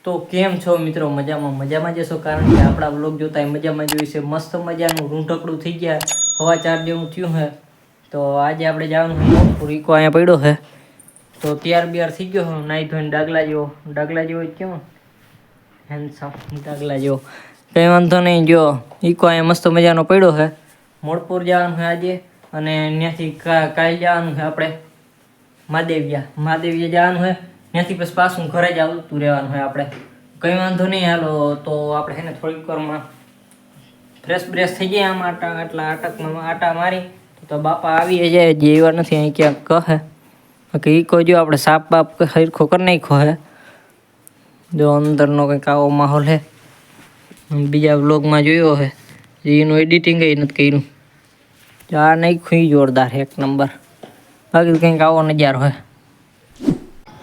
તો કેમ છો મિત્રો? મજામાં જશો, કારણ કે આપણા વ્લોગ જોતા મજામાં જોઈ છે. મસ્ત મજાનું રૂંઢકડું થઈ ગયા, 4:15 જેવું થયું છે. તો આજે આપણે જવાનું રીકો અહીંયા પડ્યો છે, તો તૈયાર થઈ ગયો. નાહી ધોઈને ડાગલા જેવો કેવો હેન્ડસમ ડાગલા જેવો, કંઈ વાંધો નહીં. જો ઈકો અહીંયા મસ્ત મજાનો પડ્યો છે. મોડપુર જવાનું છે આજે, અને ત્યાંથી કાલે જવાનું છે આપણે મહાદેવિયા જવાનું છે. ત્યાંથી પછી પાછું ઘરે જ આવતું રહેવાનું હોય આપણે. કંઈ વાંધો નહીં. હાલો તો આપણે છે ને થોડીક વારમાં ફ્રેશ બ્રેશ થઈ જાય. આમ આટા મારી તો બાપા આવી જાય. જે એવા નથી અહીં ક્યાંક કહે બાકી ઈકો જો આપણે સાપ બાપ હરખો કરી નાખ્યો હે. જો અંદરનો કંઈક આવો માહોલ છે. બીજા વ્લોગમાં જોયો છે, એનું એડિટિંગ નથી કર્યું. આ નાખ્યું જોરદાર એક નંબર. બાકી કંઈક આવો નજારો હોય.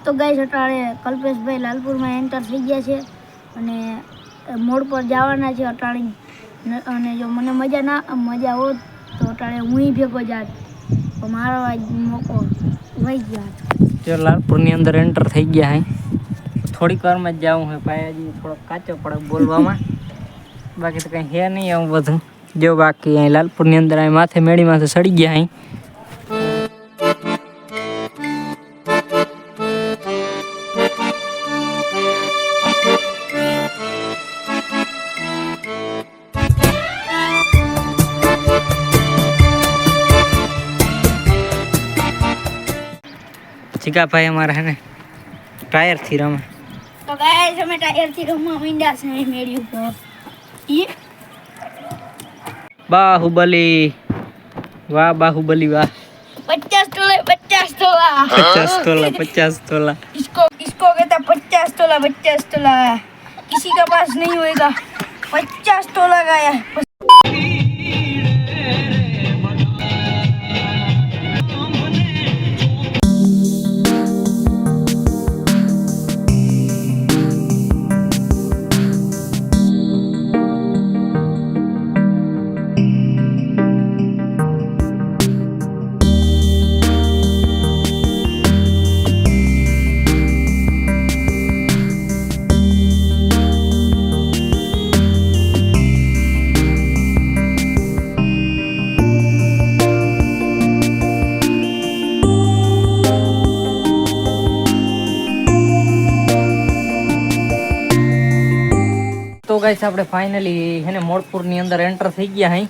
તો ગાઈસ અટાણે કલ્પેશભાઈ લાલપુરમાં એન્ટર થઈ ગયા છે અને મોડ પર જવાના છે અટાણે. અને જો મને મજા હોત તો અટાણે હું ભેગો જાત, તો મારો આજ મોકો વહી ગયો. જો લાલપુરની અંદર એન્ટર થઈ ગયા હે. થોડીક વારમાં જ જવું હોય. પાયાજી થોડોક કાચો પડે બોલવામાં, બાકી તો કંઈ હે નહીં આવું બધું. જો બાકી અહીં લાલપુરની અંદર અહીં માથે મેળી માથે સડી ગયા અહીં. ચીકા ભાઈ અમારા હે ને ટાયરથી રમે. તો ગાઈસ અમે ટાયરથી રમવા માંડ્યા છે મેળી ઉપર. બાહુબલી, વાહ બાહુબલી વાહ. 50 तोला 50 तोला इसको कहता 50 तोला. किसी का पास नहीं होएगा 50 तोला का है. તો ગાઈસ આપણે ફાઇનલી હે ને મોડપુરની અંદર એન્ટર થઈ ગયા હઈ.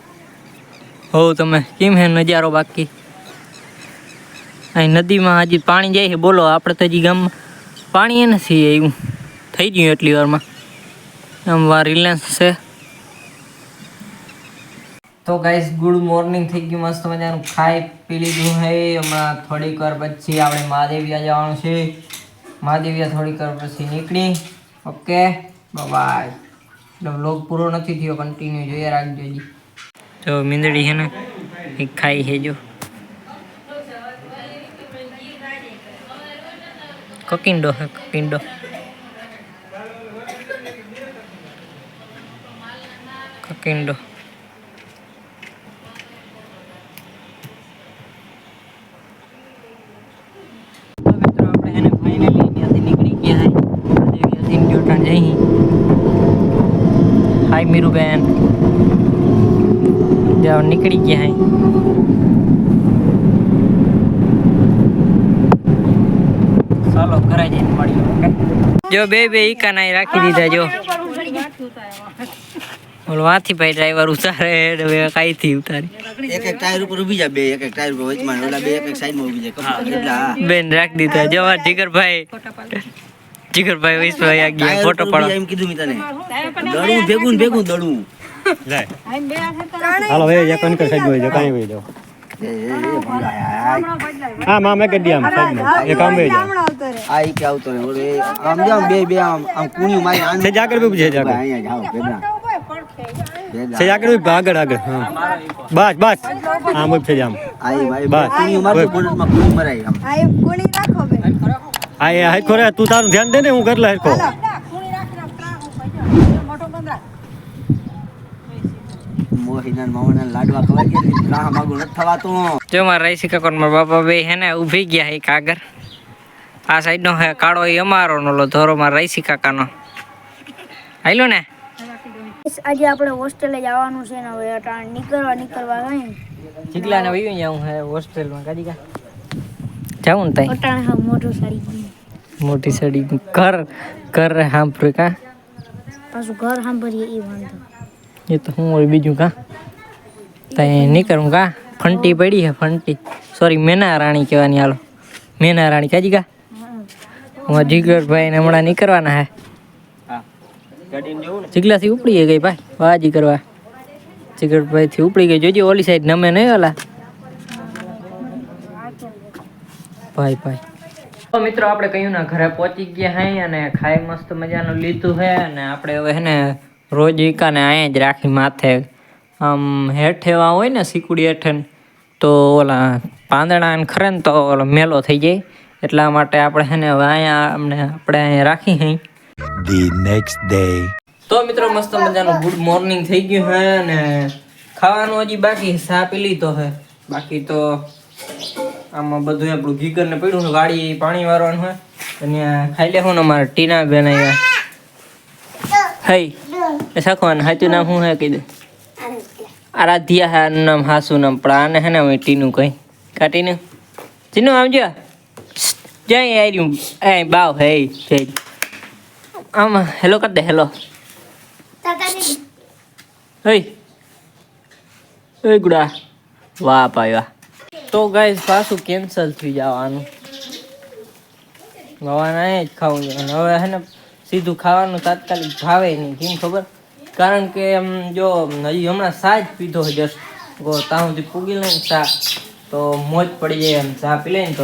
હો તમે કેમ હે નજારો? બાકી અહીં નદીમાં હજી પાણી જાય છે. બોલો, આપણે તો હજી ગામમાં પાણી નથી એવું થઈ ગયું એટલી વારમાં. આમ રિલાયન્સ છે. તો ગાઈસ ગુડ મોર્નિંગ થઈ ગયું. મસ્ત મજાનું ખાઈ પી લીધું છે. હમણાં થોડીક વાર પછી આપણે મહાદેવિયા જવાનું છે. મહાદેવિયા થોડીક વાર પછી નીકળી. Okay bye. વ્લોગ પૂરો નથી થયો, કન્ટિન્યુ જોઈએ રાખજો. જી તો મીંદડી છે ને એ ખાઈ છે. જો કકિંડો હે કકિંડો. મિત્રો આપણે એને ફાઇનલી ત્યાંથી નીકળી ગયા હે. ત્યાંથી જોટાણ જઈ. હાય મીરુબેન, જાઓ નીકળી ગયા હે. ચાલો ઘરે જઈને મળીએ. ઓકે જો બે ઈકા નાઈ રાખી દીધા. જો ઓલો વાથી ભાઈ ડ્રાઈવર ઉતારે હવે કાઈથી ઉતારી. એક ટાયર ઉપર ઊભી જા. બે એક ટાયર ઉપર વચમાં ઓલા બે એક સાઈડમાં ઊભી જાય. એટલા બેન રાખી દીધા. જો આ જીગરભાઈ વિશ્વાઈ આ ગયા ફોટો પાડો. એમ કીધું મી તને દડું ભેગું દડું જાય. હાલો એ એક કનકર સાઈડ માં કાઈ હોય જો. હા મામે કે દી આમ સાઈડ માં એક આમ બે જા. આ ઈ કે આવતો રે ઓલે આમ જામ બે આમ કુણ્યું મારી આને સે જાગર બે પૂછે જાગર. અહીંયા જાઓ ભેગા સે જાગર બે આગળ હા બસ આમ ઉભ છે જામ. આઈ ભાઈ બસ કુણ્યું મારતો બોનટમાં કુણ્યું મરાય આમ. આય કોણી રાખો બે. આ એ હરખો રે તું તારું ધ્યાન દે ને હું કરલા હરખો. મોહિનાન માવના લાડવા ખવાઈ ગયા. રાહ માગું નથી થવાતું. જો મારા રઈસી કાકા મારા બાપા બે હે ને ઊભી ગયા હે કાગર. આ સાઈડ નો હે કાળો એ અમારો નોલો ધોરો મારા રઈસી કાકાનો. હાલો ને આજે આપણે હોસ્ટેલે જવાનું છે ને હવે અટાણ નીકળવા ગઈ ચીકલા ને વયું જાઉં હે હોસ્ટેલમાં કાજી કા જાઉં ને તઈ અટાણ હા મોટું સારી ગયું મોટી સડી ઘર હાંભરે કા પાછું ઘર સાંભળીએ એ વાંધો એ તો હું હોય બીજું કા તઈ નીકળું કા ફંટી પડી હે ફંટી સોરી મેના રાણી કહેવાની હાલો મેના રાણી કાજી કા હું જીગરભાઈ ને હમણાં નીકળવાના હે ચીગલાથી ઉપડી ગઈ ભાઈ વાજી કરવા ચીગરભાઈ થી ઉપડી ગઈ જોજો ઓલી સાઈડ નમે નહીં ઓલા ભાઈ તો મિત્રો આપણે કહ્યું ને ઘરે પહોંચી ગયા હે અને ખાઈ મસ્ત મજાનું લીધું હે અને આપણે હવે હે ને રોજ ઈકાને અહીંયા જ રાખી માથે આમ હેઠેવા હોય ને સિકુડી હેઠે તો ઓલા પાંદડા ને ખરે ને તો ઓલો મેલો થઈ જાય એટલા માટે આપણે હે ને હવે આપણે અહીંયા રાખી હઈ The next day. તો મિત્રો મસ્ત મજાનું ગુડ મોર્નિંગ થઈ ગયું હે અને ખાવાનું હજી બાકી ચા પી લીધો હે બાકી તો આમાં બધું આપણું ગીગર ને પડ્યું ગાડી પાણી વારવાનું હોય અને ખાઈ લેવું ને મારા ટીના બેન આવ્યા હઈ એ શાખવાનું હાચું નામ શું હે કહી દે આરાધ્યા હે નામ હાસુ નામ પણ આને હે ને હવે ટીનું કઈ કાટીને ચીનું આવજો જાય આવ્યું એ બાવ હે જય આમાં હેલો કર દે હેલો હે ગુડા વાહ ભાઈ વાહ તો ગાઈસ પાછું કેન્સલ થઈ જવાનું ગવાના જ ખાવું છે અને હવે હે ને સીધું ખાવાનું તાત્કાલિક ભાવે નહીં કેમ ખબર કારણ કે એમ જો હજી હમણાં ચા જ પીધો જસ્ટ ત્યાં સુધી પૂગી લઈને ચા તો મોજ પડી જાય એમ ચા પી લઈને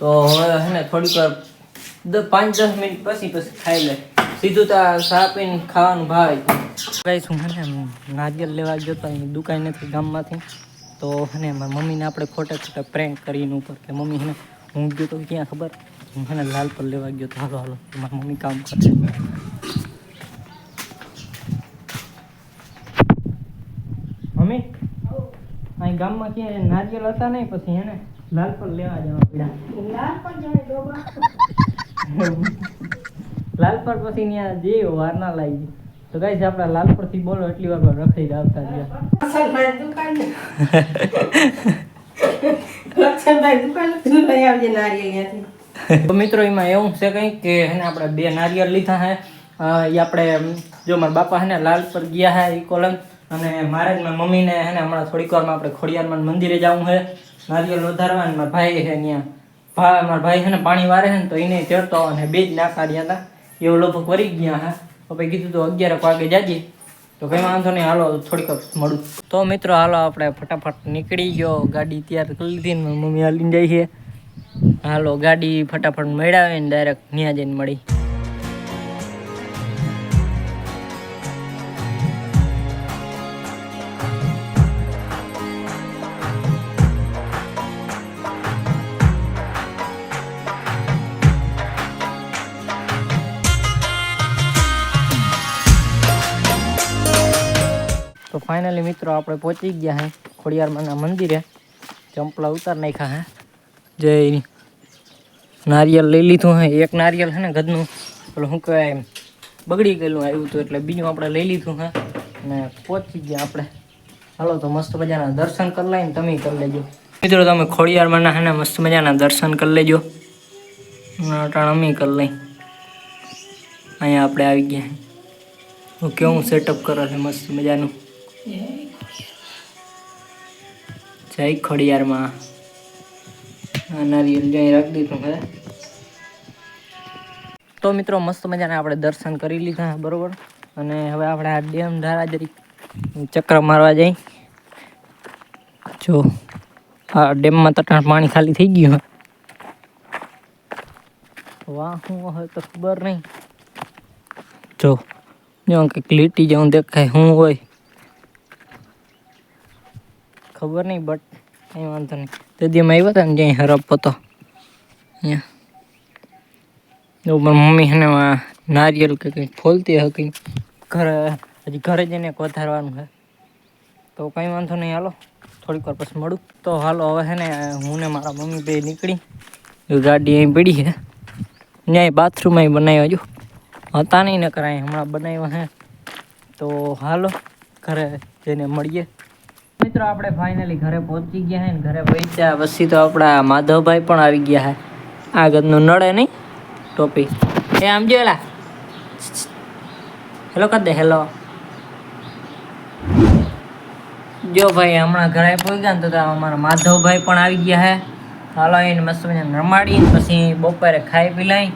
તો હવે હે ને થોડીક વાર 5-10 મિનિટ પછી ખાઈ લે સીધું તો ચા પીને ખાવાનું ભાવે ગાઈસ હું હે ને નારિયેલ લેવા ગયો તો અહીં દુકાન નથી ગામમાંથી તો હે ને મારી મમ્મીને આપણે ખોટા પ્રેન્ક કરીને ઉપર કે મમ્મી હે ને હું ગયો તો ક્યાં ખબર હું હે ને લાલ પર લેવા ગયો તો હાલો મારી મમ્મી કામ કરશે મમ્મી અહીં ગામમાં ક્યાં નારિયેલ હતા નહીં પછી હે ને લાલ પર લેવા જવા પડ્યા લાલ પર પછી ત્યાં જે વાર ના લાગી તો ગાઈસ આપણે લાલપુર થી બોલો એટલી વાર રખડી આવતા તો મિત્રો એમાં એવું છે કઈ કે હે આપણે 2 નારિયેળ લીધા હે એ આપણે જો મારા બાપા હે ને લાલ પર ગયા હે ઈ કોલમ અને મારે જ મારી મમ્મીને હે ને હમણાં થોડીક વારમાં આપણે ખોડિયારમાં મંદિરે જવું છે નારિયેળ વધારવા અને મારા ભાઈ હે ત્યાં મારા ભાઈ છે ને પાણી વારે છે ને તો એને ચડતો અને 2 જ નાખા રહ્યા હતા એવું લગભગ વરી ગયા હે તો પછી કીધું તો 11 વાગે જાજે તો કઈ વાંધો નહીં હાલો થોડીક મળું તો મિત્રો હાલો આપણે ફટાફટ નીકળી ગયો ગાડી તૈયાર કરી લીધી ને મમ્મી હાલીને જાય છે હાલો ગાડી ફટાફટ મેળાવે ને ડાયરેક્ટ ત્યાં જઈને મળી તો ફાઇનલી મિત્રો આપણે પહોંચી ગયા હે ખોડિયારમાંના મંદિરે ચંપલા ઉતાર નાખ્યા હે જય નારિયેળ લઈ લીધું હે એક નારિયેળ છે ને ગદનું પેલું શું કહેવાય બગડી ગયેલું આવ્યું હતું એટલે બીજું આપણે લઈ લીધું હે અને પહોંચી ગયા આપણે હાલો તો મસ્ત મજાના દર્શન કરી લઈને તમે કરી લેજો મિત્રો તમે ખોડિયારમાંના હે ને મસ્ત મજાના દર્શન કરી લેજો અટાણ અમે કરી લઈ અહીંયા આપણે આવી ગયા કેવું સેટઅપ કરે છે મસ્ત મજાનું જય ખોડિયારમાં નારિયેળ જઈ રાખી દીધું હે તો મિત્રો મસ્ત મજાના આપણે દર્શન કરી લીધા બરોબર અને હવે આપણે આ ડેમ ધારા જરી ચક્ર મારવા જઈ જો આ ડેમમાં તટાણ પાણી ખાલી થઈ ગયું વાહ શું હોય તો ખબર નહીં જો કંઈક લીટી જેવું દેખાય શું હોય ખબર નહીં બટ કંઈ વાંધો નહીં તે દી આવ્યા હતા ને જ્યાં હરપ હતો અહીંયા મમ્મી હે ને નારિયેલ કે કંઈક ફોલતી હતી હજી ઘરે જઈને વધારવાનું છે તો કંઈ વાંધો નહીં હાલો થોડીક વાર પછી મળું તો હાલો હવે હે ને હું ને મારા મમ્મી બે નીકળી ગાડી અહીં પડી છે ત્યાં બાથરૂમ અહીં બનાવ્યા જો હતા નહીં ન કરાય હમણાં બનાવ્યા હે તો હાલો ઘરે જઈને મળીએ મિત્રો. આપણે ફાઇનલી ઘરે પહોંચી ગયા હે ને ઘરે પહોંચ્યા પછી તો આપણા માધવભાઈ પણ આવી ગયા હે. આગળનું નળે નહીં ટોપી એ આમ જો એલા હેલો કર દે હેલો. જો ભાઈ હમણાં ઘરે પહોંચ્યા ને તો અમારા માધવભાઈ પણ આવી ગયા હે. હાલો એને મસ્ત મજાને રમાડી પછી બપોરે ખાઈ પી લઈ